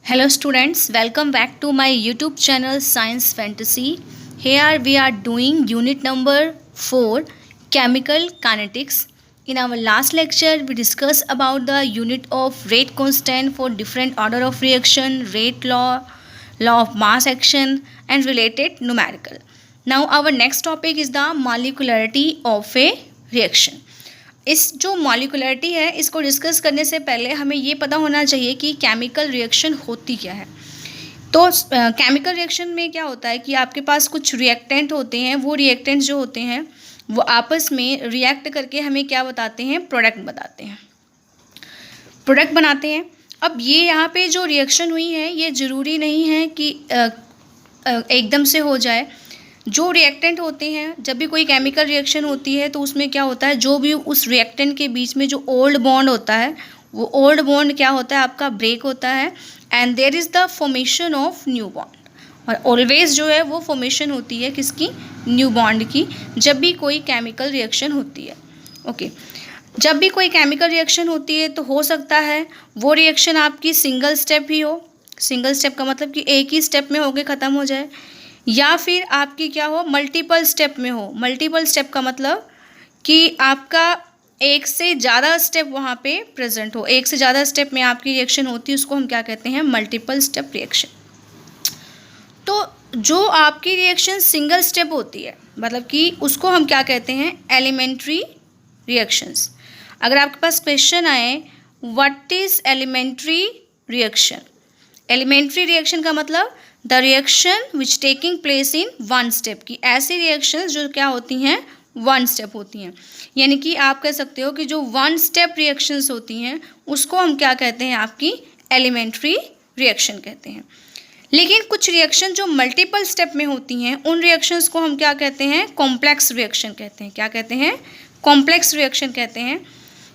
Hello students, welcome back to my YouTube channel Science Fantasy. Here we are doing unit number 4, Chemical Kinetics. In our last lecture, we discussed about the unit of rate constant for different order of reaction, rate law, law of mass action and related numerical. Now our next topic is the molecularity of a reaction. इस जो molecularity है इसको discuss करने से पहले हमें ये पता होना चाहिए कि केमिकल रिएक्शन होती क्या है। तो केमिकल रिएक्शन में क्या होता है कि आपके पास कुछ रिएक्टेंट होते हैं, वो रिएक्टेंट जो होते हैं वो आपस में रिएक्ट करके हमें क्या बताते हैं, प्रोडक्ट बताते हैं, प्रोडक्ट बनाते हैं। अब ये यहाँ पे जो रिएक्शन हुई है ये ज़रूरी नहीं है कि एकदम से हो जाए। जो रिएक्टेंट होते हैं, जब भी कोई केमिकल रिएक्शन होती है तो उसमें क्या होता है, जो भी उस रिएक्टेंट के बीच में जो ओल्ड बॉन्ड होता है वो ओल्ड बॉन्ड क्या होता है, आपका ब्रेक होता है and there is the formation of new bond. और ऑलवेज जो है वो फॉर्मेशन होती है किसकी, न्यू बॉन्ड की, जब भी कोई केमिकल रिएक्शन होती है। ओके, जब भी कोई केमिकल रिएक्शन होती है तो हो सकता है वो रिएक्शन आपकी सिंगल स्टेप ही हो। सिंगल स्टेप का मतलब कि एक ही स्टेप में होके ख़त्म हो जाए, या फिर आपकी क्या हो, मल्टीपल स्टेप में हो। मल्टीपल स्टेप का मतलब कि आपका एक से ज़्यादा स्टेप वहाँ पे प्रेजेंट हो, एक से ज़्यादा स्टेप में आपकी रिएक्शन होती है, उसको हम क्या कहते हैं, मल्टीपल स्टेप रिएक्शन। तो जो आपकी रिएक्शन सिंगल स्टेप होती है मतलब कि उसको हम क्या कहते हैं, एलिमेंट्री रिएक्शंस। अगर आपके पास क्वेश्चन आए what is elementary reaction, elementary reaction का मतलब the reaction which taking place in one step, की ऐसी रिएक्शंस जो क्या होती हैं, वन स्टेप होती हैं। यानी कि आप कह सकते हो कि जो वन स्टेप रिएक्शंस होती हैं उसको हम क्या कहते हैं, आपकी एलिमेंट्री रिएक्शन कहते हैं। लेकिन कुछ रिएक्शन जो मल्टीपल स्टेप में होती हैं उन रिएक्शंस को हम क्या कहते हैं, कॉम्प्लेक्स रिएक्शन कहते हैं। क्या कहते हैं, कॉम्प्लेक्स रिएक्शन कहते हैं।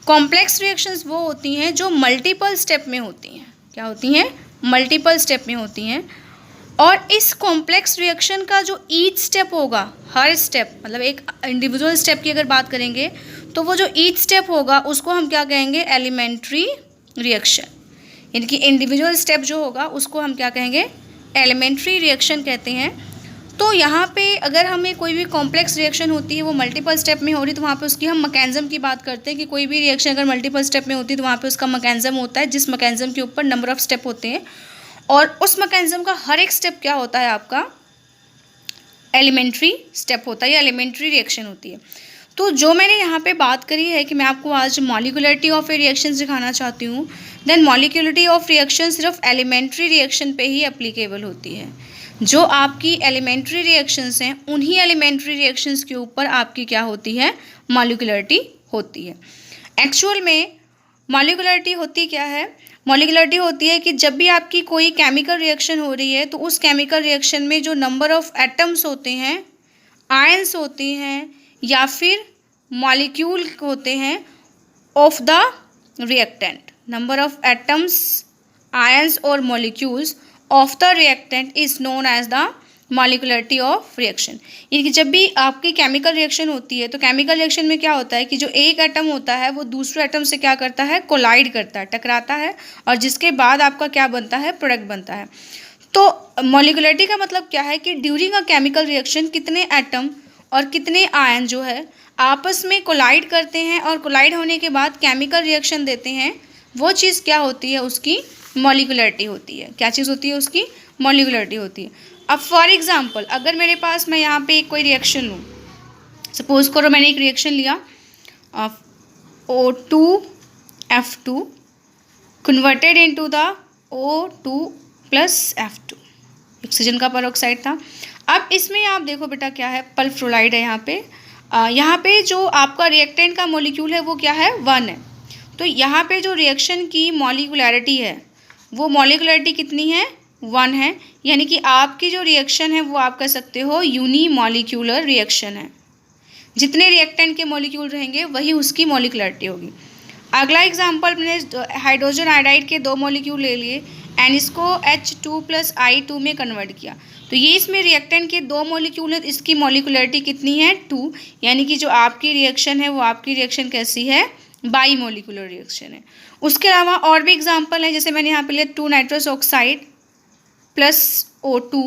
कॉम्प्लेक्स रिएक्शंस वो होती हैं जो मल्टीपल स्टेप में होती हैं। क्या होती हैं, मल्टीपल स्टेप में होती हैं। और इस कॉम्प्लेक्स रिएक्शन का जो ईच स्टेप होगा, हर स्टेप मतलब एक इंडिविजुअल स्टेप की अगर बात करेंगे तो वो जो ईच स्टेप होगा उसको हम क्या कहेंगे, एलिमेंट्री रिएक्शन। यानी कि इंडिविजुअल स्टेप जो होगा उसको हम क्या कहेंगे, एलिमेंट्री रिएक्शन कहते हैं। तो यहाँ पे अगर हमें कोई भी कॉम्प्लेक्स रिएक्शन होती है वो मल्टीपल स्टेप में हो रही तो वहाँ पे उसकी हम मैकेनिज्म की बात करते हैं कि कोई भी रिएक्शन अगर मल्टीपल स्टेप में होती है तो वहाँ पे उसका मैकेनिज्म होता है, जिस मैकेनिज्म के ऊपर नंबर ऑफ स्टेप होते हैं और उस मैकेनिज्म का हर एक स्टेप क्या होता है, आपका एलिमेंट्री स्टेप होता है या एलिमेंट्री रिएक्शन होती है। तो जो मैंने यहाँ पे बात करी है कि मैं आपको आज मॉलिक्युलरिटी ऑफ ए रिएक्शन दिखाना चाहती हूँ, देन मॉलिक्युलरिटी ऑफ रिएक्शन सिर्फ एलिमेंट्री रिएक्शन पे ही एप्लीकेबल होती है। जो आपकी एलिमेंट्री रिएक्शंस हैं उन्हीं एलिमेंट्री रिएक्शंस के ऊपर आपकी क्या होती है, मॉलिक्युलरिटी होती है। एक्चुअल में मॉलिक्युलरिटी होती क्या है, मॉलिक्युलरिटी होती है कि जब भी आपकी कोई केमिकल रिएक्शन हो रही है तो उस केमिकल रिएक्शन में जो नंबर ऑफ एटम्स होते हैं, आयंस होते हैं या फिर मॉलिक्यूल होते हैं of the reactant, number of atoms, ions और molecules of the reactant is known as the molecularity of reaction. यानी कि जब भी आपकी केमिकल रिएक्शन होती है तो केमिकल रिएक्शन में क्या होता है कि जो एक एटम होता है वो दूसरे एटम से क्या करता है, कोलाइड करता है, टकराता है, और जिसके बाद आपका क्या बनता है, प्रोडक्ट बनता है। तो मॉलिक्युलरिटी का मतलब क्या है कि ड्यूरिंग अ केमिकल रिएक्शन कितने एटम और कितने आयन जो है आपस में कोलाइड करते हैं और कोलाइड होने के बाद केमिकल रिएक्शन देते हैं, वो चीज़ क्या होती है, उसकी मॉलिक्युलरिटी होती है। क्या चीज़ होती है, उसकी मॉलिक्युलरिटी होती है। अब फॉर एग्जांपल अगर मेरे पास, मैं यहाँ पे कोई रिएक्शन लूँ, सपोज करो मैंने एक रिएक्शन लिया O2F2 converted into the O2 + F2, oxygen का पेरोक्साइड था। अब इसमें आप देखो बेटा क्या है, पल्फ्लोराइड है यहाँ पे जो आपका रिएक्टेंट का मॉलिक्यूल है वो क्या है, 1 है। तो यहाँ पे जो रिएक्शन की मॉलिक्युलरिटी है वो मॉलिक्युलरिटी कितनी है, 1 है। यानी कि आपकी जो रिएक्शन है वो आप कह सकते हो यूनिमॉलिक्यूलर रिएक्शन है। जितने रिएक्टेंट के मॉलिक्यूल रहेंगे वही उसकी मॉलिक्युलरिटी होगी। अगला एग्जांपल, मैंने हाइड्रोजन आयोडाइड के 2 मॉलिक्यूल ले लिए एंड इसको H2 + I2 में कन्वर्ट किया, तो ये इसमें रिएक्टेंट के 2 मॉलिक्यूल है, इसकी मॉलिक्युलरिटी कितनी है, 2। यानी कि जो आपकी रिएक्शन है वो आपकी रिएक्शन कैसी है, बाई मॉलिक्यूलर रिएक्शन है। उसके अलावा और भी एग्जांपल है, जैसे मैंने यहाँ पे लिया 2 nitrous oxide plus O2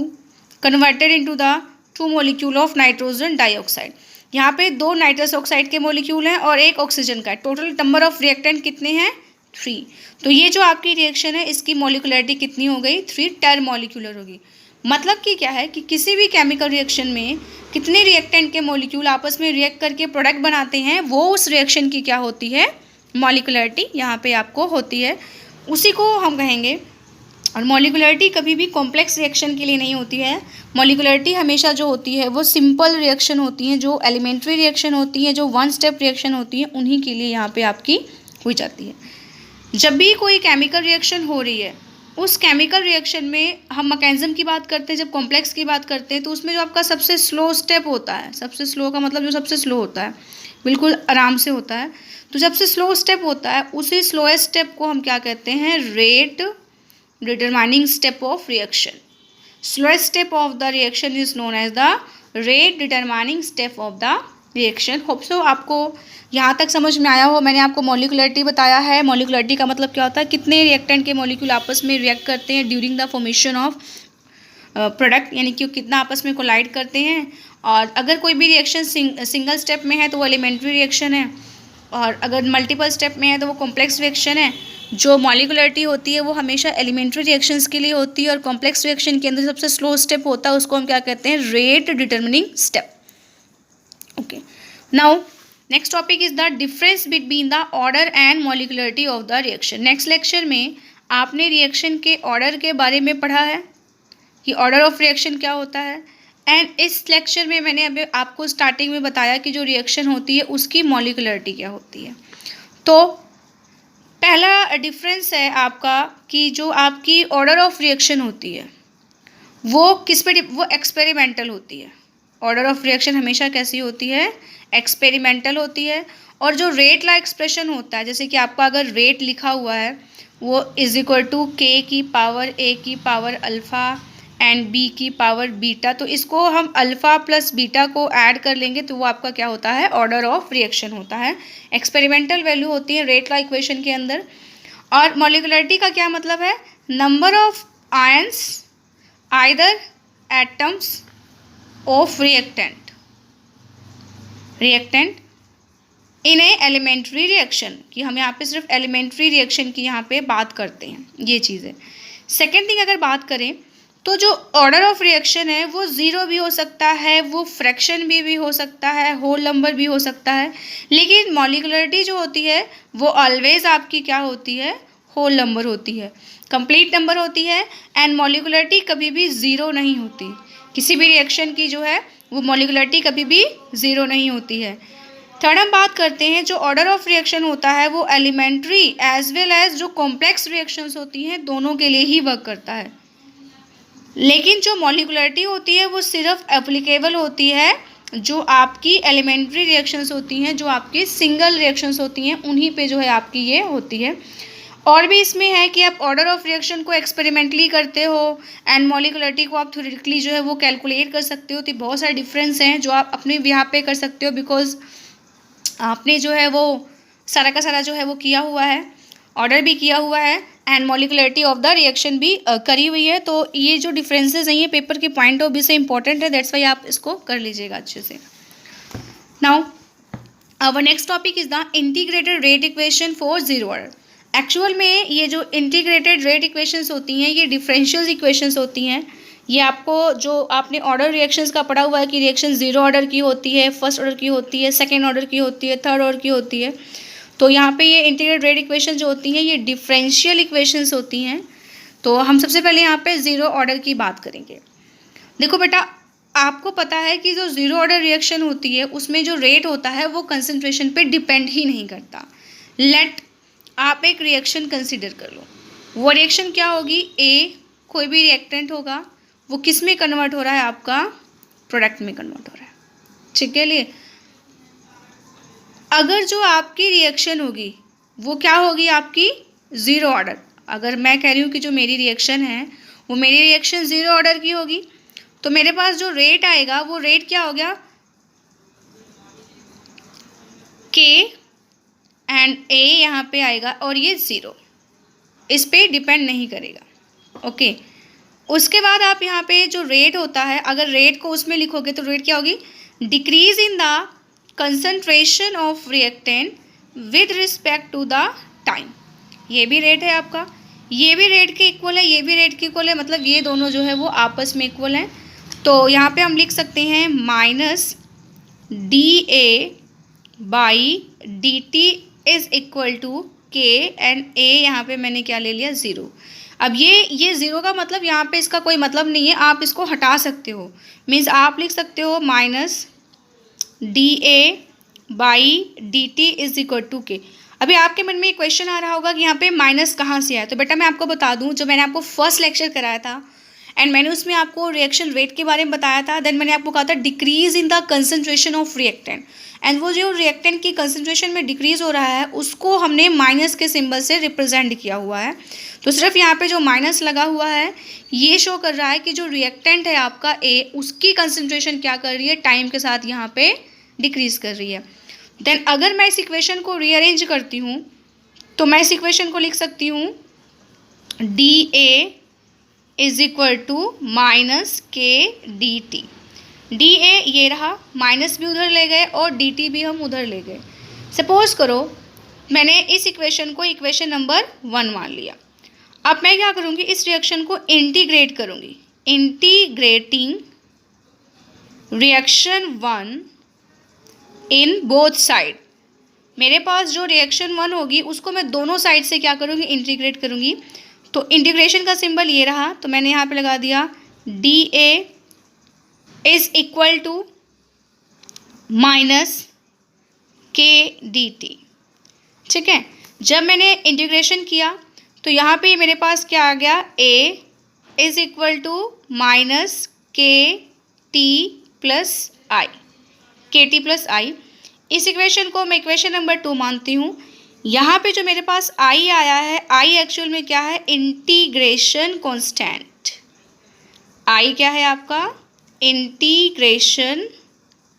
converted into the 2 molecule of nitrogen dioxide. यहाँ पे 2 नाइट्रस ऑक्साइड के मॉलिक्यूल हैं और 1 ऑक्सीजन का है। टोटल नंबर ऑफ रिएक्टेंट कितने हैं? 3। तो ये जो आपकी रिएक्शन है इसकी मॉलिक्यूलरिटी कितनी हो गई? 3 टेर मॉलिक्यूलर होगी। मतलब कि क्या है कि किसी भी केमिकल रिएक्शन में कितने रिएक्टेंट के मॉलिक्यूल आपस में रिएक्ट करके प्रोडक्ट बनाते हैं, वो उस रिएक्शन की क्या होती है? मॉलिक्यूलरिटी यहाँ पे आपको होती है, उसी को हम कहेंगे। और मॉलिक्यूलरिटी कभी भी कॉम्प्लेक्स रिएक्शन के लिए नहीं होती है। मॉलिक्यूलरिटी हमेशा जो होती है वो सिंपल रिएक्शन होती हैं, जो एलिमेंट्री रिएक्शन होती हैं, जो 1 स्टेप रिएक्शन होती है, उन्हीं के लिए यहाँ पे आपकी हो जाती है। जब भी कोई केमिकल रिएक्शन हो रही है, उस केमिकल रिएक्शन में हम मैकेनिज्म की बात करते हैं, जब कॉम्प्लेक्स की बात करते हैं, तो उसमें जो आपका सबसे स्लो स्टेप होता है, सबसे स्लो का मतलब जो सबसे स्लो होता है, बिल्कुल आराम से होता है, तो सबसे स्लो स्टेप होता है, उसी स्लोएस्ट स्टेप को हम क्या कहते हैं? Rate determining step of reaction. Slowest step of the reaction is known as the rate determining step of the reaction. Hope so आपको यहाँ तक समझ में आया हो। मैंने आपको मॉलिक्यूलरिटी बताया है। मॉलिक्यूलरिटी का मतलब क्या होता है? कितने रिएक्टेंट के मॉलिक्यूल आपस में रिएक्ट करते हैं during the formation of product, यानी कि कितना आपस में कोलाइड करते हैं। और अगर कोई भी रिएक्शन सिंगल स्टेप में है तो वो एलिमेंट्री रिएक्शन है, और अगर मल्टीपल स्टेप में है तो वो कॉम्प्लेक्स रिएक्शन है। जो मॉलिक्यूलरिटी होती है वो हमेशा एलिमेंट्री रिएक्शंस के लिए होती है, और कॉम्प्लेक्स रिएक्शन के अंदर सबसे स्लो स्टेप होता है, उसको हम क्या कहते हैं? Rate determining step. Okay, now next topic is the difference between the order and molecularity of the reaction. Next lecture में आपने रिएक्शन के ऑर्डर के बारे में पढ़ा है कि ऑर्डर ऑफ रिएक्शन क्या होता है, एंड इस लेक्चर में मैंने अभी आपको स्टार्टिंग में बताया कि जो रिएक्शन होती है उसकी मॉलिक्यूलरिटी क्या होती है। तो पहला डिफरेंस है आपका कि जो आपकी ऑर्डर ऑफ रिएक्शन होती है वो किस पे वो एक्सपेरिमेंटल होती है। ऑर्डर ऑफ रिएक्शन हमेशा कैसी होती है? एक्सपेरिमेंटल होती है। और जो रेट ला एक्सप्रेशन होता है, जैसे कि आपका अगर रेट लिखा हुआ है वो इज इक्वल टू k की पावर a की पावर अल्फ़ा एंड b की पावर बीटा, तो इसको हम अल्फ़ा प्लस बीटा को ऐड कर लेंगे तो वो आपका क्या होता है? ऑर्डर ऑफ रिएक्शन होता है। एक्सपेरिमेंटल वैल्यू होती है रेट ला इक्वेशन के अंदर। और मॉलिक्यूलरिटी का क्या मतलब है? Number of ions either atoms of reactant in a elementary reaction, कि हम यहाँ पे सिर्फ एलिमेंट्री रिएक्शन की यहाँ पे बात करते हैं, ये चीज़ है। सेकेंड थिंग, अगर बात करें तो जो ऑर्डर ऑफ रिएक्शन है वो 0 भी हो सकता है, वो फ्रैक्शन भी हो सकता है, होल नंबर भी हो सकता है, लेकिन मॉलिक्यूलरिटी जो होती है वो ऑलवेज आपकी क्या होती है? होल नंबर होती है, कंप्लीट नंबर होती है। एंड मॉलिक्यूलरिटी कभी भी 0 नहीं होती। किसी भी रिएक्शन की जो है वो मॉलिक्यूलरिटी कभी भी 0 नहीं होती है। थर्ड हम बात करते हैं, जो ऑर्डर ऑफ रिएक्शन होता है वो एलिमेंट्री एज वेल एज जो कॉम्प्लेक्स रिएक्शंस होती हैं दोनों के लिए ही वर्क करता है। लेकिन जो मॉलिक्यूलरिटी होती है वो सिर्फ एप्लीकेबल होती है जो आपकी एलिमेंट्री रिएक्शंस होती हैं, जो आपकी सिंगल रिएक्शंस होती हैं, उन्हीं पे जो है आपकी ये होती है। और भी इसमें है कि आप ऑर्डर ऑफ रिएक्शन को एक्सपेरिमेंटली करते हो एंड मॉलिक्यूलरिटी को आप थ्योरेटिकली जो है वो कैलकुलेट कर सकते हो। तो बहुत सारे डिफरेंस हैं जो आप अपने यहाँ पे कर सकते हो, बिकॉज आपने जो है वो सारा का सारा जो है वो किया हुआ है, ऑर्डर भी किया हुआ है and molecularity of the reaction भी करी हुई है। तो ये जो डिफरेंसेस हैं ये पेपर के पॉइंट ऑफ व्यू से इंपॉर्टेंट है, दैट्स वाई आप इसको कर लीजिएगा अच्छे से। Now our next topic is the integrated rate equation for zero order. Actual में ये जो इंटीग्रेटेड रेट इक्वेशंस होती हैं ये डिफरेंशियल इक्वेशंस होती हैं। ये आपको जो आपने ऑर्डर रिएक्शंस का पढ़ा हुआ है कि रिएक्शन 0 ऑर्डर की होती है, फर्स्ट ऑर्डर की होती है, सेकेंड ऑर्डर की होती है, थर्ड ऑर्डर की होती है। तो यहाँ पे ये इंटीग्रेटेड रेट इक्वेशन जो होती हैं ये डिफरेंशियल इक्वेशंस होती हैं। तो हम सबसे पहले यहाँ पे 0 ऑर्डर की बात करेंगे। देखो बेटा, आपको पता है कि जो 0 ऑर्डर रिएक्शन होती है उसमें जो रेट होता है वो कंसंट्रेशन पे डिपेंड ही नहीं करता। लेट आप एक रिएक्शन कंसिडर कर लो। वो रिएक्शन क्या होगी? ए कोई भी रिएक्टेंट होगा, वो किस में कन्वर्ट हो रहा है? आपका प्रोडक्ट में कन्वर्ट हो रहा है, ठीक है। लिए अगर जो आपकी रिएक्शन होगी वो क्या होगी? आपकी 0 ऑर्डर। अगर मैं कह रही हूँ कि जो मेरी रिएक्शन है वो मेरी रिएक्शन 0 ऑर्डर की होगी, तो मेरे पास जो रेट आएगा वो रेट क्या हो गया? K एंड ए यहाँ पे आएगा और ये 0, इस पे डिपेंड नहीं करेगा। ओके, उसके बाद आप यहाँ पे जो रेट होता है, अगर रेट को उसमें लिखोगे तो रेट क्या होगी, decrease in the concentration of reactant with respect to the time. ये भी रेट है आपका, ये भी रेट के इक्वल है, ये भी रेट के इक्वल है, मतलब ये दोनों जो है वो आपस में इक्वल हैं। तो यहाँ पे हम लिख सकते हैं minus D A by D T is equal to K, and A यहाँ पे मैंने क्या ले लिया, 0। अब ये 0 का मतलब यहाँ पे इसका कोई मतलब नहीं है, आप इसको हटा सकते हो। मीन्स आप लिख सकते हो minus D A by D T is equal to K. अभी आपके मन में एक क्वेश्चन आ रहा होगा कि यहाँ पे माइनस कहाँ से आया, तो बेटा मैं आपको बता दूँ, जो मैंने आपको फर्स्ट लेक्चर कराया था एंड मैंने उसमें आपको रिएक्शन रेट के बारे में बताया था, देन मैंने आपको कहा था decrease in the concentration of reactant, and वो जो रिएक्टेंट की कंसंट्रेशन में डिक्रीज हो रहा है उसको हमने माइनस के सिंबल से रिप्रेजेंट किया हुआ है। तो सिर्फ यहाँ पे जो माइनस लगा हुआ है ये शो कर रहा है कि जो रिएक्टेंट है आपका ए, उसकी कंसंट्रेशन क्या कर रही है, टाइम के साथ यहाँ पे डिक्रीज कर रही है। देन अगर मैं इस इक्वेशन को रीअरेंज करती हूँ तो मैं इस इक्वेशन को लिख सकती हूँ D A is equal to minus K D T. D A ये रहा, माइनस भी उधर ले गए और डी टी भी हम उधर ले गए। सपोज करो मैंने इस इक्वेशन को इक्वेशन नंबर 1 मान लिया। अब मैं क्या करूँगी, इस रिएक्शन को इंटीग्रेट करूँगी, integrating reaction 1 in both side. मेरे पास जो रिएक्शन 1 होगी उसको मैं दोनों साइड से क्या करूँगी, इंटीग्रेट करूँगी। तो इंटीग्रेशन का सिंबल ये रहा, तो मैंने यहाँ पे लगा दिया D A is equal to minus K D T. ठीक है, जब मैंने इंटीग्रेशन किया तो यहाँ पे मेरे पास क्या आ गया, ए इज इक्वल टू माइनस के टी प्लस आई, के टी प्लस आई। इस इक्वेशन को मैं इक्वेशन नंबर 2 मानती हूँ। यहाँ पे जो मेरे पास आई आया है, आई एक्चुअल में क्या है, इंटीग्रेशन कांस्टेंट। आई क्या है आपका, इंटीग्रेशन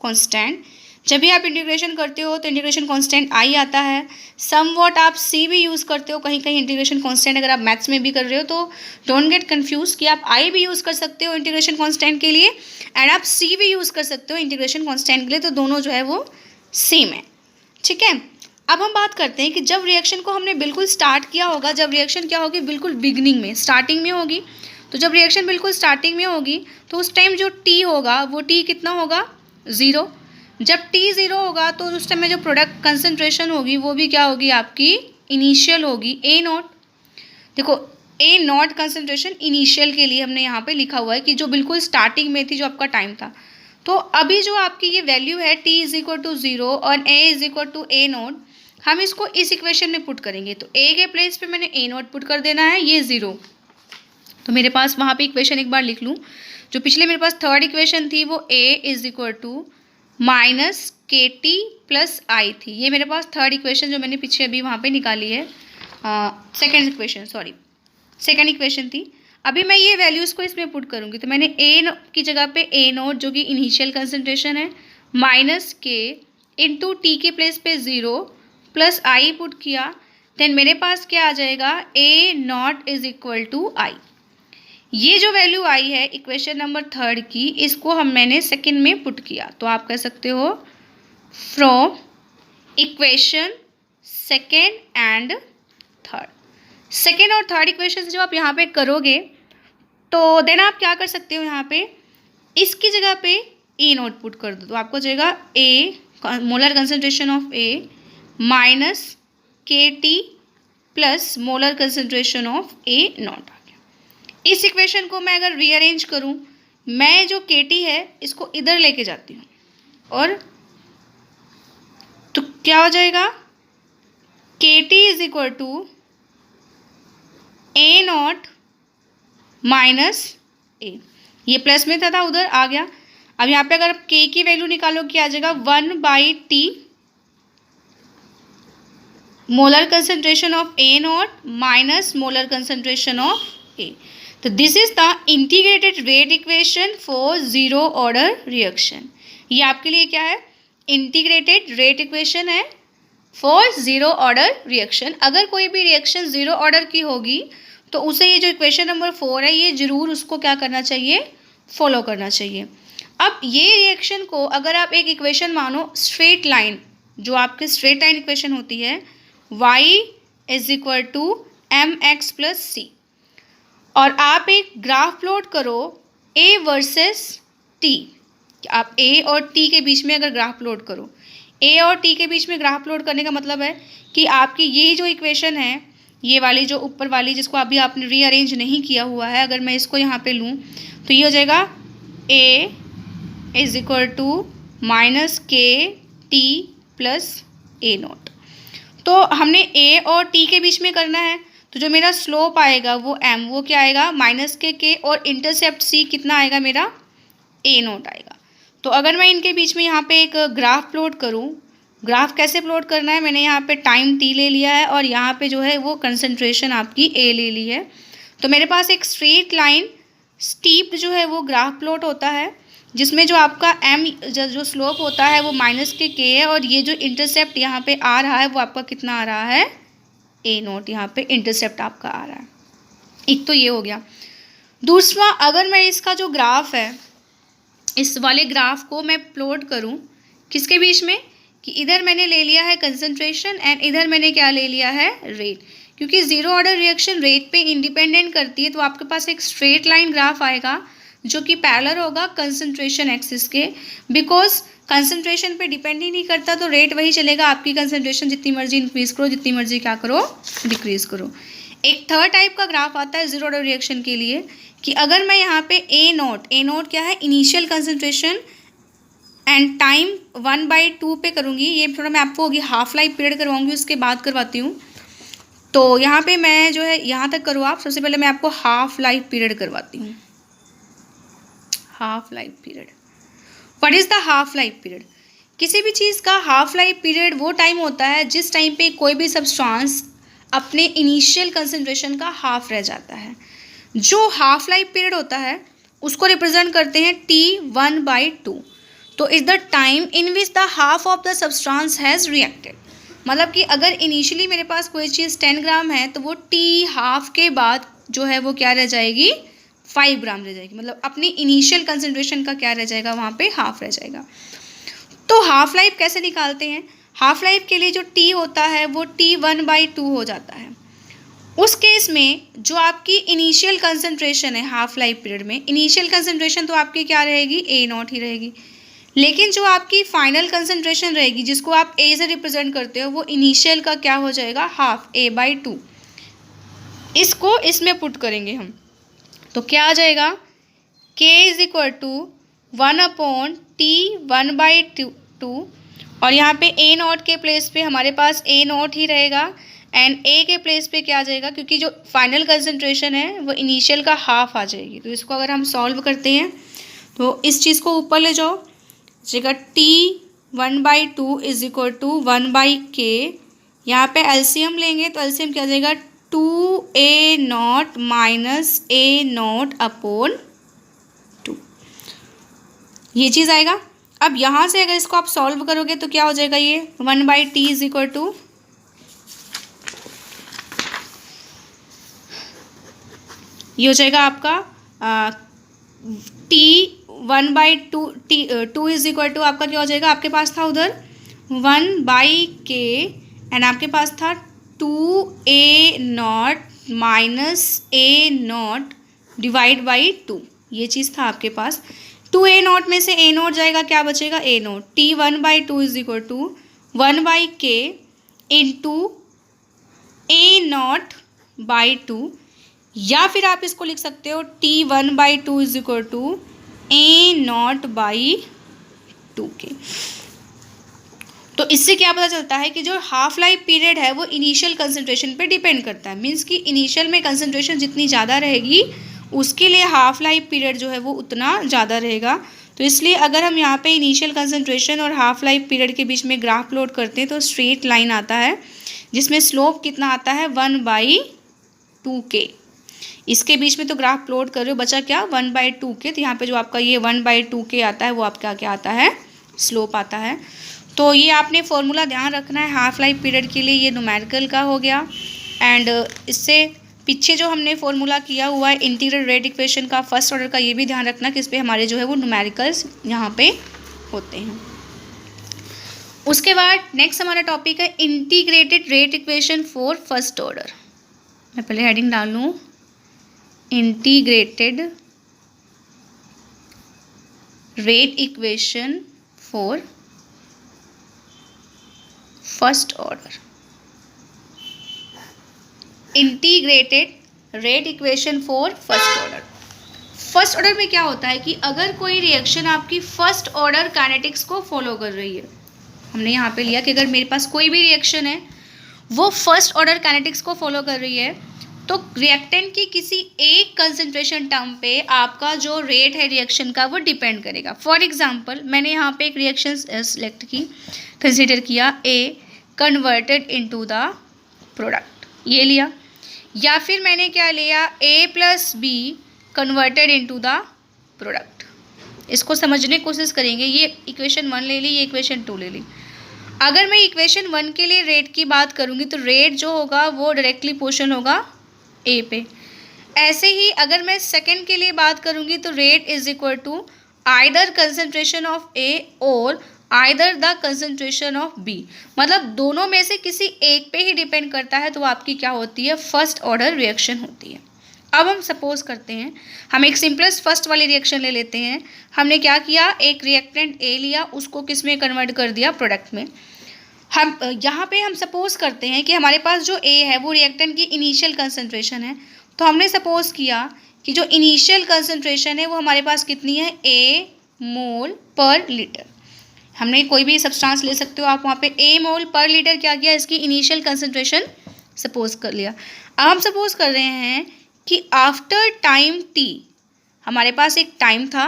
कांस्टेंट। जब भी आप इंटीग्रेशन करते हो तो इंटीग्रेशन कांस्टेंट आई आता है। समवॉट आप सी भी यूज़ करते हो कहीं कहीं इंटीग्रेशन कांस्टेंट, अगर आप मैथ्स में भी कर रहे हो तो डोंट गेट कंफ्यूज कि आप आई भी यूज़ कर सकते हो इंटीग्रेशन कांस्टेंट के लिए एंड आप सी भी यूज़ कर सकते हो इंटीग्रेशन कांस्टेंट के लिए, तो दोनों जो है वो सेम है। ठीक है, अब हम बात करते हैं कि जब रिएक्शन को हमने बिल्कुल स्टार्ट किया होगा, जब रिएक्शन क्या होगी, बिल्कुल बिगनिंग में, स्टार्टिंग में होगी। तो जब रिएक्शन बिल्कुल स्टार्टिंग में होगी तो उस टाइम जो टी होगा वो टी कितना होगा, 0। जब टी 0 होगा तो उस टाइम में जो प्रोडक्ट कंसंट्रेशन होगी वो भी क्या होगी, आपकी इनिशियल होगी, ए नॉट। देखो ए नॉट कंसंट्रेशन इनिशियल के लिए हमने यहाँ पे लिखा हुआ है कि जो बिल्कुल स्टार्टिंग में थी, जो आपका टाइम था। तो अभी जो आपकी ये वैल्यू है टी इज इक्वल टू 0 और A is equal to A naught, हम इसको इस इक्वेशन में पुट करेंगे। तो ए के प्लेस पे मैंने ए नॉट पुट कर देना है, ये 0। तो मेरे पास वहाँ पे इक्वेशन एक बार लिख लूँ, जो पिछले मेरे पास थर्ड इक्वेशन थी वो ए इज इक्वल टू माइनस के टी प्लस आई थी। ये मेरे पास थर्ड इक्वेशन जो मैंने पीछे अभी वहाँ पे निकाली है, सेकेंड इक्वेशन थी। अभी मैं ये वैल्यूज़ को इसमें पुट करूँगी, तो मैंने ए की जगह पे ए नोट जो कि इनिशियल कंसंट्रेशन है, माइनस के इंटू टी के प्लेस पे 0 प्लस आई पुट किया। देन मेरे पास क्या आ जाएगा, A not is equal to I. ये जो वैल्यू आई है इक्वेशन नंबर 3 की, इसको मैंने सेकंड में पुट किया। तो आप कह सकते हो from equation second and third. Second और थर्ड इक्वेशन जब आप यहाँ पे करोगे तो देन आप क्या कर सकते हो, यहाँ पे इसकी जगह पे ए नोट पुट कर दो, तो आपको जाएगा A molar concentration of A minus के T plus molar concentration of A naught आ गया। इस इक्वेशन को मैं अगर रीअरेंज करूँ, मैं जो के टी है इसको इधर लेके जाती हूँ और तो क्या हो जाएगा, k t is equal to A naught minus A, ये प्लस में था उधर आ गया। अब यहाँ पे अगर के की वैल्यू निकालो क्या आ जाएगा, 1/t molar concentration of A naught minus molar concentration of A. तो this is the integrated rate equation for 0 order reaction. ये आपके लिए क्या है, इंटीग्रेटेड रेट इक्वेशन है फॉर ज़ीरो ऑर्डर रिएक्शन। अगर कोई भी रिएक्शन ज़ीरो ऑर्डर की होगी तो उसे ये जो इक्वेशन नंबर 4 है ये ज़रूर उसको क्या करना चाहिए, फॉलो करना चाहिए। अब ये रिएक्शन को अगर आप एक इक्वेशन मानो स्ट्रेट लाइन, जो आपकी स्ट्रेट लाइन इक्वेशन होती है y is equal to m x plus c, और आप एक ग्राफ प्लॉट करो a वर्सेस t। आप a और t के बीच में अगर ग्राफ प्लॉट करो, a और t के बीच में ग्राफ प्लॉट करने का मतलब है कि आपकी ये जो इक्वेशन है, ये वाली जो ऊपर वाली जिसको अभी आपने रीअरेंज नहीं किया हुआ है, अगर मैं इसको यहाँ पे लूँ तो ये हो जाएगा a is equal to minus के टी प्लस ए नॉट। तो हमने a और t के बीच में करना है, तो जो मेरा स्लोप आएगा वो m, वो क्या आएगा माइनस के और इंटरसेप्ट c कितना आएगा मेरा a नॉट आएगा। तो अगर मैं इनके बीच में यहाँ पे एक ग्राफ प्लॉट करूँ, ग्राफ कैसे प्लॉट करना है, मैंने यहाँ पे टाइम t ले लिया है और यहाँ पे जो है वो कंसंट्रेशन आपकी a ले ली है। तो मेरे पास एक स्ट्रेट लाइन स्टीप जो है वो ग्राफ प्लॉट होता है, जिसमें जो आपका m जो स्लोप होता है वो माइनस के है, और ये जो इंटरसेप्ट यहाँ पे आ रहा है वो आपका कितना आ रहा है a नॉट, यहाँ पे इंटरसेप्ट आपका आ रहा है। एक तो ये हो गया। दूसरा, अगर मैं इसका जो ग्राफ है, इस वाले ग्राफ को मैं प्लॉट करूँ किसके बीच में, कि इधर मैंने ले लिया है कंसंट्रेशन एंड इधर मैंने क्या ले लिया है रेट, क्योंकि ज़ीरो ऑर्डर रिएक्शन रेट पे इंडिपेंडेंट करती है। तो आपके पास एक स्ट्रेट लाइन ग्राफ आएगा जो कि पैरेलल होगा कंसंट्रेशन एक्सिस के, बिकॉज कंसंट्रेशन पे डिपेंड ही नहीं करता, तो रेट वही चलेगा। आपकी कंसंट्रेशन जितनी मर्जी इंक्रीज करो, जितनी मर्जी क्या करो डिक्रीज करो। एक थर्ड टाइप का ग्राफ आता है ज़ीरो ऑर्डर रिएक्शन के लिए, कि अगर मैं यहाँ पे ए नोट क्या है इनिशियल कंसंट्रेशन एंड टाइम 1/2 पे करूँगी, ये थोड़ा मैं आपको होगी हाफ लाइफ पीरियड करवाऊँगी, उसके बाद करवाती हूँ। तो यहाँ पे मैं जो है यहाँ तक करो आप, सबसे पहले मैं आपको हाफ लाइफ पीरियड करवाती हूँ। Half life period, what is the half life period? किसी भी चीज़ का हाफ लाइफ पीरियड वो टाइम होता है जिस टाइम पे कोई भी सब्सटेंस अपने इनिशियल कंसंट्रेशन का हाफ रह जाता है। जो हाफ लाइफ पीरियड होता है उसको रिप्रेजेंट करते हैं T1/2। तो is the time in which the half of the substance has reacted. मतलब कि अगर इनिशियली मेरे पास कोई चीज़ 10 ग्राम है तो वो T हाफ के बाद जो है वो क्या रह जाएगी 5 ग्राम रह जाएगी। मतलब अपनी इनिशियल कंसंट्रेशन का क्या रह जाएगा वहाँ पे हाफ रह जाएगा। तो हाफ लाइफ कैसे निकालते हैं? हाफ लाइफ के लिए जो T होता है वो T1/2 हो जाता है। उस केस में जो आपकी इनिशियल कंसंट्रेशन है हाफ लाइफ पीरियड में, इनिशियल कंसंट्रेशन तो आपकी क्या रहेगी A0 ही रहेगी, लेकिन जो आपकी फाइनल कंसंट्रेशन रहेगी जिसको आप A से रिप्रेजेंट करते हो वो इनिशियल का क्या हो जाएगा हाफ A/2। इसको इसमें पुट करेंगे हम तो क्या आ जाएगा K is equal to 1/T1/2, और यहाँ पे A0 के प्लेस पे हमारे पास A0 ही रहेगा एंड A के प्लेस पे क्या आ जाएगा, क्योंकि जो फाइनल कंसंट्रेशन है वो इनिशियल का हाफ आ जाएगी। तो इसको अगर हम सॉल्व करते हैं तो इस चीज़ को ऊपर ले जाओ, जगह T1/2 is equal to 1/K। यहाँ पे एलसीएम लेंगे तो एलसीएम क्या आ जाएगा 2A0 माइनस A0 अपॉन 2, ये चीज़ आएगा। अब यहाँ से अगर इसको आप सॉल्व करोगे तो क्या हो जाएगा, ये 1/T इज इक्वल टू ये हो जाएगा आपका T1/2 इज इक्वल टू आपका क्या हो जाएगा, आपके पास था उधर 1/K एंड आपके पास था 2A0 minus A0 divide by 2, ये चीज़ था आपके पास। 2A0 में से A0 जाएगा, क्या बचेगा A0। T1/2 is equal to 1/K into A0/2, या फिर आप इसको लिख सकते हो T1/2 is equal to A0/2K। तो इससे क्या पता चलता है कि जो हाफ लाइफ पीरियड है वो इनिशियल कंसंट्रेशन पे डिपेंड करता है। मीन्स कि इनिशियल में कंसंट्रेशन जितनी ज़्यादा रहेगी उसके लिए हाफ लाइफ पीरियड जो है वो उतना ज़्यादा रहेगा। तो इसलिए अगर हम यहाँ पे इनिशियल कंसंट्रेशन और हाफ लाइफ पीरियड के बीच में ग्राफ प्लॉट करते हैं तो स्ट्रेट लाइन आता है जिसमें स्लोप कितना आता है 1/2K। इसके बीच में तो ग्राफ प्लॉट कर रहे हो, बचा क्या 1/2K। तो यहाँ पे जो आपका ये 1/2K आता है वो आपका क्या आता है स्लोप आता है। तो ये आपने फॉर्मूला ध्यान रखना है हाफ लाइफ पीरियड के लिए, ये न्यूमेरिकल का हो गया। एंड इससे पीछे जो हमने फॉर्मूला किया हुआ है इंटीग्रल रेट इक्वेशन का फर्स्ट ऑर्डर का, ये भी ध्यान रखना कि इस पर हमारे जो है वो न्यूमेरिकल्स यहाँ पे होते हैं। उसके बाद नेक्स्ट हमारा टॉपिक है integrated rate equation for first order. मैं पहले हेडिंग डाल लूँ, integrated rate equation for first order. Integrated rate equation for first order. First order में क्या होता है कि अगर कोई रिएक्शन आपकी फर्स्ट ऑर्डर काइनेटिक्स को फॉलो कर रही है, हमने यहाँ पे लिया कि अगर मेरे पास कोई भी रिएक्शन है वो फर्स्ट ऑर्डर काइनेटिक्स को फॉलो कर रही है, तो रिएक्टेंट की किसी एक कंसंट्रेशन टर्म पे आपका जो रेट है रिएक्शन का वो डिपेंड करेगा। फॉर एग्जांपल मैंने यहाँ पे एक रिएक्शन सेलेक्ट की, कंसीडर किया, A converted into the product, ये लिया। या फिर मैंने क्या लिया, A plus B converted into the product. इसको समझने की कोशिश करेंगे। ये इक्वेशन 1 ले ली, ये इक्वेशन 2 ले ली। अगर मैं इक्वेशन 1 के लिए रेट की बात करूँगी तो रेट जो होगा वो डायरेक्टली पोर्शन होगा ए पे। ऐसे ही अगर मैं सेकंड के लिए बात करूँगी तो rate is equal to either concentration of A और either the concentration of B, मतलब दोनों में से किसी एक पे ही डिपेंड करता है, तो आपकी क्या होती है, फर्स्ट ऑर्डर रिएक्शन होती है। अब हम सपोज करते हैं, हम एक सिंपलेस्ट फर्स्ट वाली रिएक्शन ले लेते हैं। हमने क्या किया, एक रिएक्टेंट ए लिया, उसको किस में कन्वर्ट कर दिया, प्रोडक्ट में। हम यहाँ पे हम सपोज करते हैं कि हमारे पास जो ए है वो रिएक्टेंट की इनिशियल कंसंट्रेशन है। तो हमने सपोज किया कि जो इनिशियल कंसंट्रेशन है वो हमारे पास कितनी है, ए मोल पर लीटर। हमने कोई भी सब्सटेंस ले सकते हो आप, वहाँ पे ए मोल पर लीटर क्या किया, इसकी इनिशियल कंसंट्रेशन सपोज कर लिया। अब हम सपोज कर रहे हैं कि आफ्टर टाइम टी, हमारे पास एक टाइम था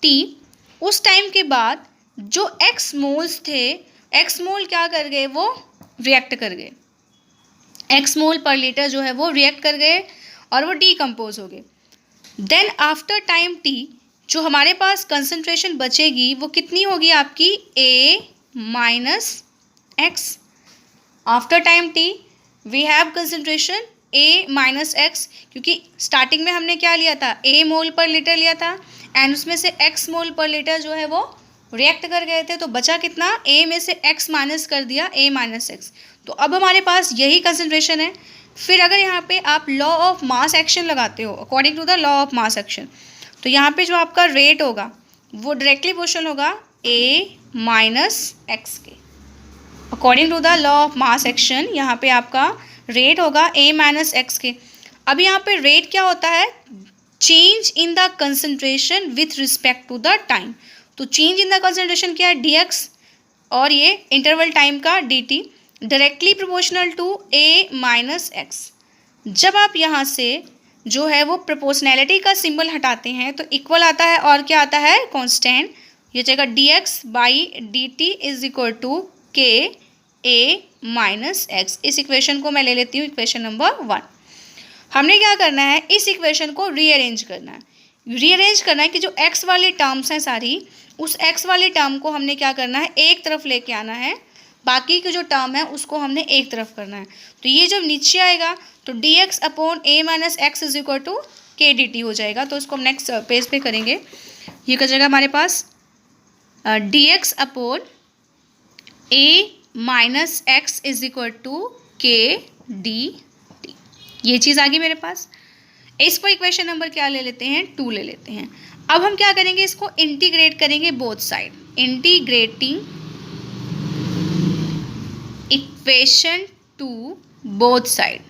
टी, उस टाइम के बाद जो एक्स मोल्स थे, एक्स मोल क्या कर गए, वो रिएक्ट कर गए, एक्स मोल पर लीटर जो है वो रिएक्ट कर गए और वो डीकम्पोज हो गए। देन आफ्टर टाइम टी जो हमारे पास कंसंट्रेशन बचेगी वो कितनी होगी आपकी, A minus x. After time t we have concentration A minus x, क्योंकि स्टार्टिंग में हमने क्या लिया था, ए मोल पर लीटर लिया था एंड उसमें से एक्स मोल पर लीटर जो है वो रिएक्ट कर गए थे, तो बचा कितना, ए में से एक्स माइनस कर दिया, ए माइनस एक्स। तो अब हमारे पास यही कंसंट्रेशन है। फिर अगर यहाँ पे आप लॉ ऑफ मास एक्शन लगाते हो, according to the law of mass action, तो यहाँ पे जो आपका रेट होगा वो डायरेक्टली प्रोपोर्शनल होगा ए माइनस एक्स के। According to the law of mass action यहाँ पे आपका रेट होगा ए माइनस एक्स के। अब यहाँ पे रेट क्या होता है, change in the concentration with respect to the time. तो चेंज इन द कंसंट्रेशन क्या है, डी एक्स, और ये इंटरवल टाइम का D T, directly proportional to A minus X. जब आप यहाँ से जो है वो प्रोपोर्शनैलिटी का सिंबल हटाते हैं तो इक्वल आता है और क्या आता है, कांस्टेंट। ये जाएगा D X by D T is equal to K A minus X. इस इक्वेशन को मैं ले लेती हूँ इक्वेशन नंबर 1। हमने क्या करना है, इस इक्वेशन को रीअरेंज करना है। रीअरेंज करना है कि जो एक्स वाली टर्म्स हैं सारी, उस एक्स वाली टर्म को हमने क्या करना है, एक तरफ लेके आना है, बाकी की जो टर्म है उसको हमने एक तरफ करना है। तो ये जब नीचे आएगा तो D x upon A minus x is equal to के डी टी हो जाएगा। तो इसको हम नेक्स्ट पेज पे करेंगे। ये क्या जाएगा हमारे पास, d x upon A minus x is equal to के डी टी। ये चीज़ आ गई मेरे पास। इसको इक्वेशन नंबर क्या ले लेते हैं, 2 ले लेते हैं। अब हम क्या करेंगे, इसको इंटीग्रेट करेंगे both side. Integrating equation to both side,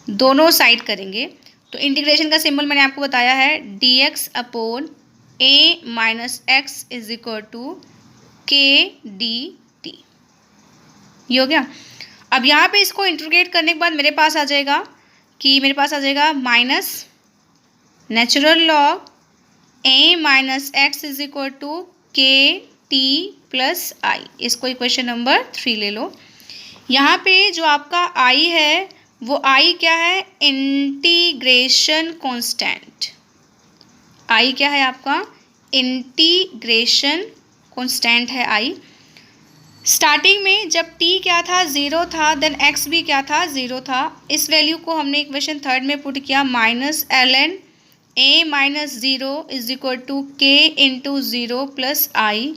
दोनों साइड करेंगे। तो इंटीग्रेशन का सिंबल मैंने आपको बताया है, D x upon A minus x is equal to के डी टी। ये हो गया। अब यहाँ पे इसको इंटीग्रेट करने के बाद मेरे पास आ जाएगा minus natural log a minus x is equal to k T plus I. इसको इक्वेशन नंबर 3 ले लो। यहाँ पे जो आपका आई है वो आई क्या है, इंटीग्रेशन कांस्टेंट। आई क्या है आपका, इंटीग्रेशन कांस्टेंट है आई। स्टार्टिंग में जब t क्या था, 0 था, देन x भी क्या था, 0 था। इस वैल्यू को हमने इक्वेशन थर्ड में पुट किया, minus ln a minus 0 is equal to k into 0 plus I.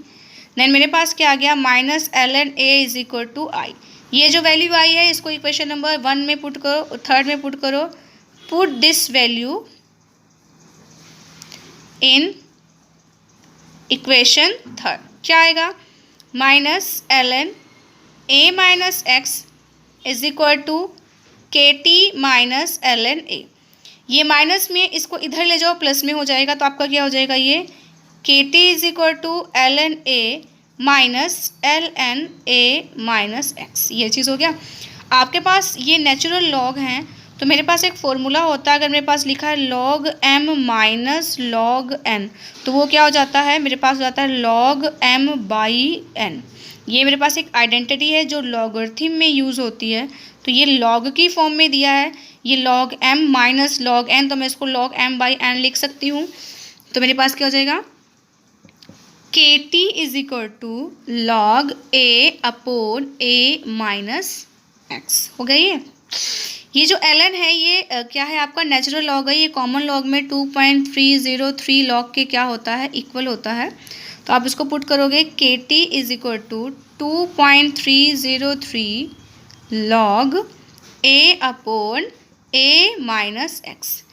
Then मेरे पास क्या आ गया, minus ln a is equal to I. ये जो वैल्यू आई है इसको इक्वेशन नंबर 1 में पुट करो, थर्ड में पुट करो। Put this value in equation third, क्या आएगा, minus ln a minus x is equal to k t minus ln a। ये माइनस में इसको इधर ले जाओ, प्लस में हो जाएगा, तो आपका क्या हो जाएगा, ये k t is equal to ln a minus ln a minus x. ये चीज़ हो गया। आपके पास ये नेचुरल लॉग हैं, तो मेरे पास एक फॉर्मूला होता है, अगर मेरे पास लिखा है log m minus log n, तो वो क्या हो जाता है, मेरे पास हो जाता है log m बाई n। ये मेरे पास एक आइडेंटिटी है जो लॉगरिथम में यूज़ होती है, तो ये log की फॉर्म में दिया है, ये log m minus log n, तो मैं इसको log m बाई n लिख सकती हूँ। तो मेरे पास क्या हो जाएगा, k t is equal to log a upon a minus x. हो गया ये जो ln है ये क्या है, आपका नेचुरल लॉग है। ये कॉमन लॉग में 2.303 लॉग के क्या होता है, इक्वल होता है। तो आप इसको पुट करोगे, k t is equal to 2.303 log a upon a minus x.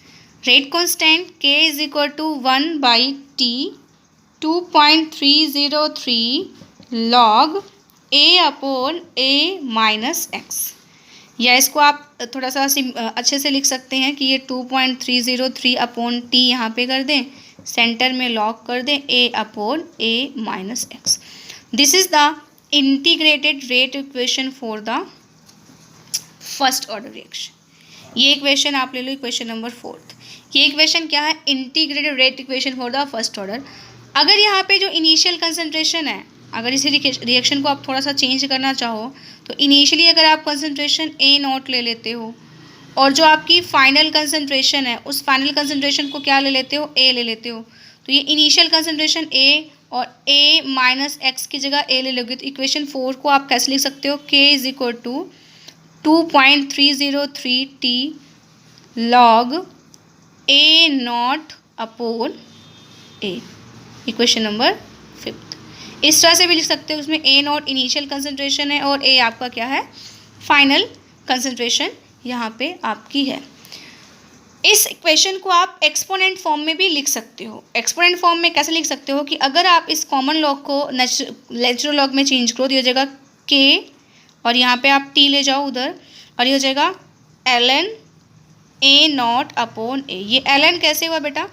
Rate constant k is equal to 1 by t, 2.303 log a upon a minus x. या इसको आप थोड़ा सा अच्छे से लिख सकते हैं कि ये 2.303 अपॉन टी यहाँ पे कर दें, सेंटर में लॉक कर दें a upon a minus x. This is the integrated rate equation for the first order reaction. ये इक्वेशन आप ले लो, इक्वेशन नंबर 4। ये इक्वेशन क्या है, integrated rate equation for the first order. अगर यहाँ पे जो इनिशियल कंसंट्रेशन है, अगर इसी रिएक्शन को आप थोड़ा सा चेंज करना चाहो, तो इनिशियली अगर आप कंसंट्रेशन ए नॉट ले लेते हो, और जो आपकी फाइनल कंसंट्रेशन है उस फाइनल कंसंट्रेशन को क्या ले लेते हो, ए ले लेते हो, तो ये इनिशियल कंसंट्रेशन ए और ए माइनस एक्स की जगह ए ले लोगे, तो इक्वेशन 4 को आप कैसे लिख सकते हो, k is equal to 2.303 t log a naught upon a, equation number 5। इस तरह से भी लिख सकते हो, उसमें ए नॉट इनिशियल कंसंट्रेशन है और ए आपका क्या है, फाइनल कंसंट्रेशन यहाँ पे आपकी है। इस इक्वेशन को आप एक्सपोनेंट फॉर्म में भी लिख सकते हो। एक्सपोनेंट फॉर्म में कैसे लिख सकते हो कि अगर आप इस कॉमन लॉग को नेचुरल लॉग में चेंज करो, तो ये हो जाएगा के, और यहाँ पे आप टी ले जाओ उधर, और ये हो जाएगा ln ए नॉट अपॉन ए। ये ln कैसे हुआ बेटा,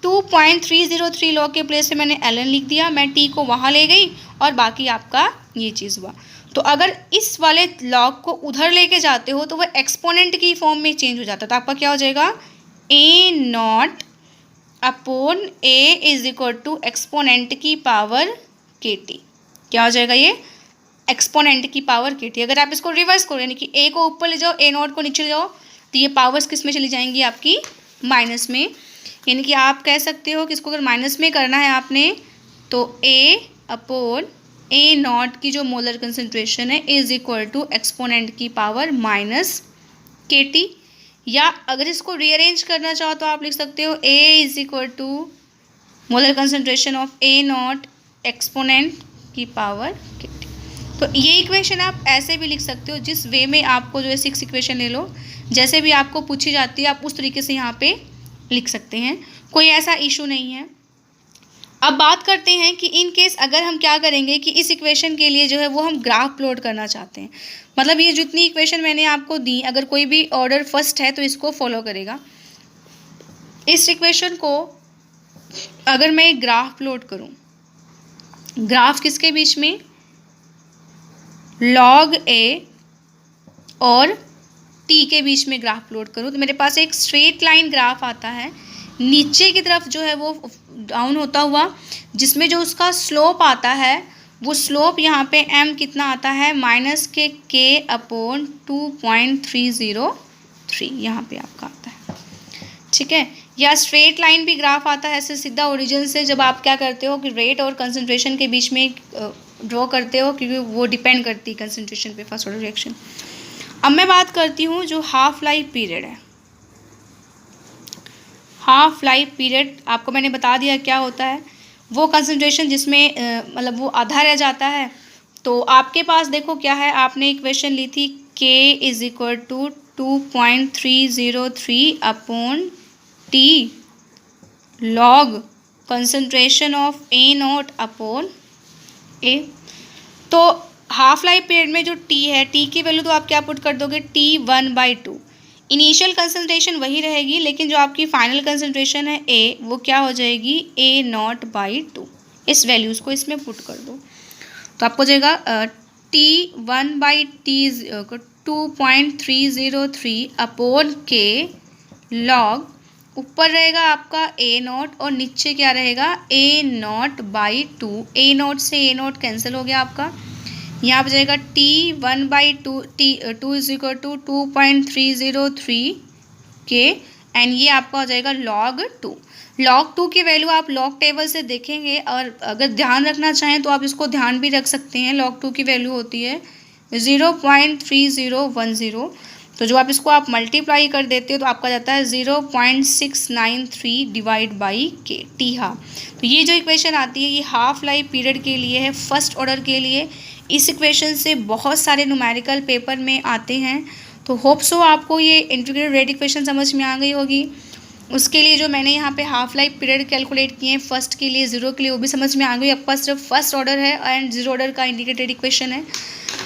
2.303 लॉग के प्लेस पे मैंने ln लिख दिया, मैं t को वहाँ ले गई और बाकी आपका ये चीज़ हुआ। तो अगर इस वाले लॉग को उधर लेके जाते हो तो वह एक्सपोनेंट की फॉर्म में चेंज हो जाता है, तो आपका क्या हो जाएगा, A naught upon A is equal to exponent की पावर के टी। क्या हो जाएगा, ये एक्सपोनेंट की पावर के टी। अगर आप इसको रिवर्स करो, यानी कि ए को ऊपर ले जाओ, ए नॉट को नीचे ले जाओ, तो ये पावर्स किस में चली जाएंगी, आपकी माइनस में। यानी कि आप कह सकते हो कि इसको अगर माइनस में करना है आपने, तो ए अपॉन ए नॉट की जो मोलर कंसंट्रेशन है इज इक्वल टू एक्सपोनेंट की पावर माइनस के टी। या अगर इसको रीअरेंज करना चाहो तो आप लिख सकते हो A is equal to molar concentration of A naught exponent की पावर के टी। तो ये इक्वेशन आप ऐसे भी लिख सकते हो, जिस वे में आपको जो है 6 इक्वेशन ले लो, जैसे भी आपको पूछी जाती है आप उस तरीके से यहाँ पे लिख सकते हैं, कोई ऐसा इशू नहीं है। अब बात करते हैं कि इन केस अगर हम क्या करेंगे कि इस इक्वेशन के लिए जो है वो हम ग्राफ प्लॉट करना चाहते हैं, मतलब ये जितनी इक्वेशन मैंने आपको दी, अगर कोई भी ऑर्डर फर्स्ट है तो इसको फॉलो करेगा। इस इक्वेशन को अगर मैं ग्राफ प्लॉट करूं, ग्राफ किसके बीच में, लॉग ए और टी के बीच में ग्राफ प्लॉट करूं, तो मेरे पास एक स्ट्रेट लाइन ग्राफ आता है, नीचे की तरफ जो है वो डाउन होता हुआ, जिसमें जो उसका स्लोप आता है वो स्लोप यहाँ पे m कितना आता है, माइनस के अपॉन 2.303 यहाँ पे आपका आता है। ठीक है, या स्ट्रेट लाइन भी ग्राफ आता है ऐसे सीधा ओरिजिन से, जब आप क्या करते हो कि रेट और कंसंट्रेशन के बीच में ड्रॉ करते हो, क्योंकि वो डिपेंड करती है कंसंट्रेशन पे फर्स्ट ऑर्डर रिएक्शन। अब मैं बात करती हूँ जो हाफ लाइफ पीरियड है। हाफ लाइफ पीरियड आपको मैंने बता दिया क्या होता है। वो कंसंट्रेशन जिसमें मतलब वो आधा रह जाता है। तो आपके पास देखो क्या है, आपने इक्वेशन ली थी K is equal to 2.303 upon T log concentration of A0 upon A। तो हाफ लाइफ पीरियड में जो T है, T की वैल्यू तो आप क्या पुट कर दोगे, T1/2। इनिशियल कंसंट्रेशन वही रहेगी, लेकिन जो आपकी फाइनल कंसंट्रेशन है A, वो क्या हो जाएगी, A0/2। इस वैल्यूज़ को इसमें पुट कर दो तो आपको हो जाएगा T1/T 2.303 अपॉन K लॉग, ऊपर रहेगा आपका A0 और नीचे क्या रहेगा, A0/2। A0 से A0 कैंसिल हो गया आपका, यहाँ पर जाएगा T1/2, T2 is equal to 2.303 K and ये आपका हो जाएगा log 2। log 2 की वैल्यू आप log टेबल से देखेंगे, और अगर ध्यान रखना चाहें तो आप इसको ध्यान भी रख सकते हैं। log 2 की वैल्यू होती है 0.3010। तो जो आप इसको आप मल्टीप्लाई कर देते हो तो आपका जाता है 0.693 डिवाइड बाई के टी हाफ। तो ये जो इक्वेशन आती है ये हाफ लाइफ पीरियड के लिए है, फर्स्ट ऑर्डर के लिए। इस इक्वेशन से बहुत सारे न्यूमेरिकल पेपर में आते हैं। तो होप सो आपको ये इंटीग्रेटेड रेट इक्वेशन समझ में आ गई होगी। उसके लिए जो मैंने यहाँ पे हाफ लाइफ पीरियड कैलकुलेट किए हैं फर्स्ट के लिए, ज़ीरो के लिए, वो भी समझ में आ गई। आपके पास सिर्फ फर्स्ट ऑर्डर है एंड जीरो ऑर्डर का इंटीग्रेटेड इक्वेशन है।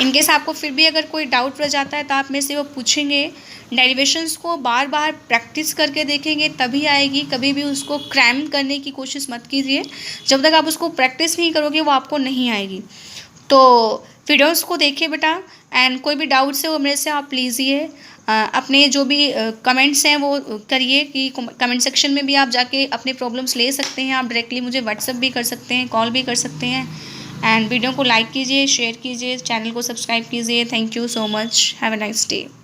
इनकेस आपको फिर भी अगर कोई डाउट रह जाता है तो आप मेरे से वो पूछेंगे। डेरिवेशंस को बार बार प्रैक्टिस करके देखेंगे तभी आएगी, कभी भी उसको क्रैम करने की कोशिश मत कीजिए। जब तक आप उसको प्रैक्टिस नहीं करोगे वो आपको नहीं आएगी। तो वीडियोस को देखिए बेटा, एंड कोई भी डाउट्स है वो मेरे से आप लीजिए। अपने जो भी कमेंट्स हैं वो करिए कि कमेंट सेक्शन में भी आप जाके अपने प्रॉब्लम्स ले सकते हैं। आप डायरेक्टली मुझे व्हाट्सएप भी कर सकते हैं, कॉल भी कर सकते हैं। एंड वीडियो को लाइक कीजिए, शेयर कीजिए, चैनल को सब्सक्राइब कीजिए। Thank you so much, have a nice day.